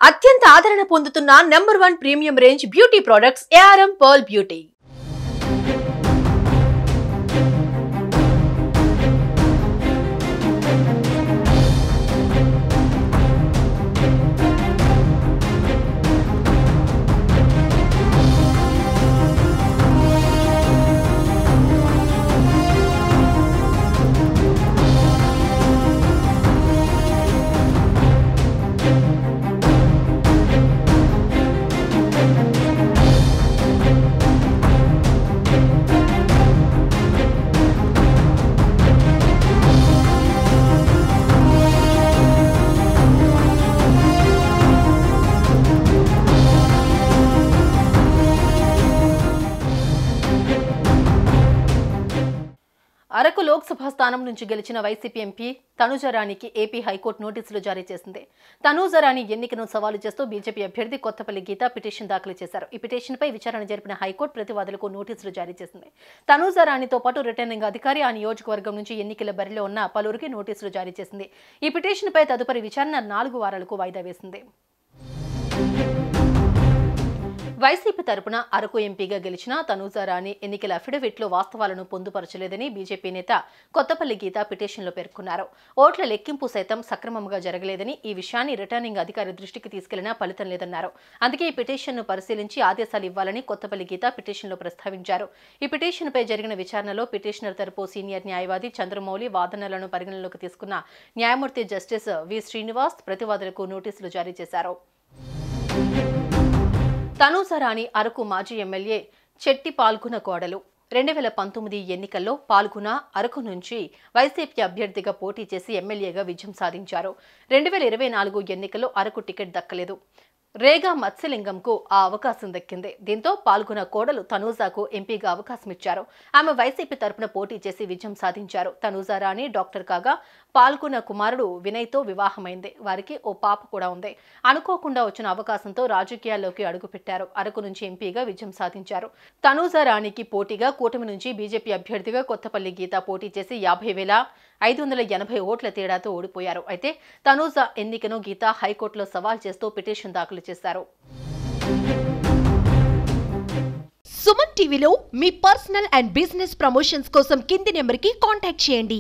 అత్యంత ఆదరణ పొందుతున్న number 1 premium range beauty products ARM Pearl Beauty. Araku Lok Sabha స్థానం నుంచి గెలిచిన వైసీపీ ఎంపీ తనుజరాణికి ఏపీ హైకోర్టు నోటీసులు జారీ చేసింది. తనుజరాణి ఎన్నికను సవాలు చేస్తూ బీజేపీ అభ్యర్థి కొత్తపల్లి గీత పిటిషన్ దాఖలు చేశారు. ఈ పిటిషన్పై విచారణ జరిపిన హైకోర్టు ప్రతివాదులకు నోటీసులు జారీ చేసింది. తనుజరాణితో పాటు రిటర్నింగ్ అధికారి ఆ నియోజకవర్గం నుంచి ఎన్నికల బరిలో ఉన్న పలువురికి నోటీసులు జారీ చేసింది. ఈ పిటిషన్పై తదుపరి విచారణ 4 వారాలకు వాయిదా వేసింది. వైసీపీ తరపున అరకు ఎంపీగా గెలిచిన తనుజరాణి ఎన్నికల అఫిడవిట్లో వాస్తవాలను పొందుపరచలేదని బీజేపీ నేత కొత్తపల్లి గీత పిటిషన్లో పేర్కొన్నారు. ఓట్ల లెక్కింపు సైతం సక్రమంగా జరగలేదని, ఈ విషయాన్ని రిటర్నింగ్ అధికారి దృష్టికి తీసుకెళ్లినా ఫలితం లేదన్నారు. అందుకే ఈ పిటిషన్ను పరిశీలించి ఆదేశాలు ఇవ్వాలని కొత్తపల్లి గీత పిటిషన్లో ప్రస్తావించారు. ఈ పిటిషన్పై జరిగిన విచారణలో పిటిషనర్ తరపు సీనియర్ న్యాయవాది చంద్రమౌళి వాదనలను పరిగణనలోకి తీసుకున్న న్యాయమూర్తి జస్టిస్ వి శ్రీనివాస్ ప్రతివాదులకు నోటీసులు జారీ చేశారు. తనుజరాణి అరకు మాజీ ఎమ్మెల్యే చెట్టి పాల్గొన కోడలు. 2019 ఎన్నికల్లో పాల్గొన అరకు నుంచి వైసీపీ అభ్యర్థిగా పోటీ చేసి ఎమ్మెల్యేగా విజయం సాధించారు. 2024 ఎన్నికల్లో అరకు టికెట్ దక్కలేదు. రేగా మత్స్యలింగంకు ఆ అవకాశం దక్కింది. దీంతో పాల్గొన కోడలు తనూజాకు ఎంపీగా అవకాశం ఇచ్చారు. ఆమె వైసీపీ తరపున పోటీ చేసి విజయం సాధించారు. తనుజరాణి డాక్టర్ కాగా పాల్గొన కుమారుడు వినయ్తో వివాహమైంది. వారికి ఓ పాప కూడా ఉంది. అనుకోకుండా వచ్చిన అవకాశంతో రాజకీయాల్లోకి అడుగుపెట్టారు. అరకు నుంచి ఎంపీగా విజయం సాధించారు. తనుజరాణికి పోటీగా కూటమి నుంచి బీజేపీ అభ్యర్థిగా కొత్తపల్లి గీత పోటీ చేసి 50,580 ఓట్ల తేడాతో ఓడిపోయారు. అయితే తనుజా ఎన్నికను గీత హైకోర్టులో సవాల్ చేస్తూ పిటిషన్ దాఖలు చేశారు. సుమన్ టీవీలో మీ పర్సనల్ అండ్ బిజినెస్ ప్రమోషన్స్ కోసం కింది నెంబర్కి కాంటాక్ట్ చేయండి.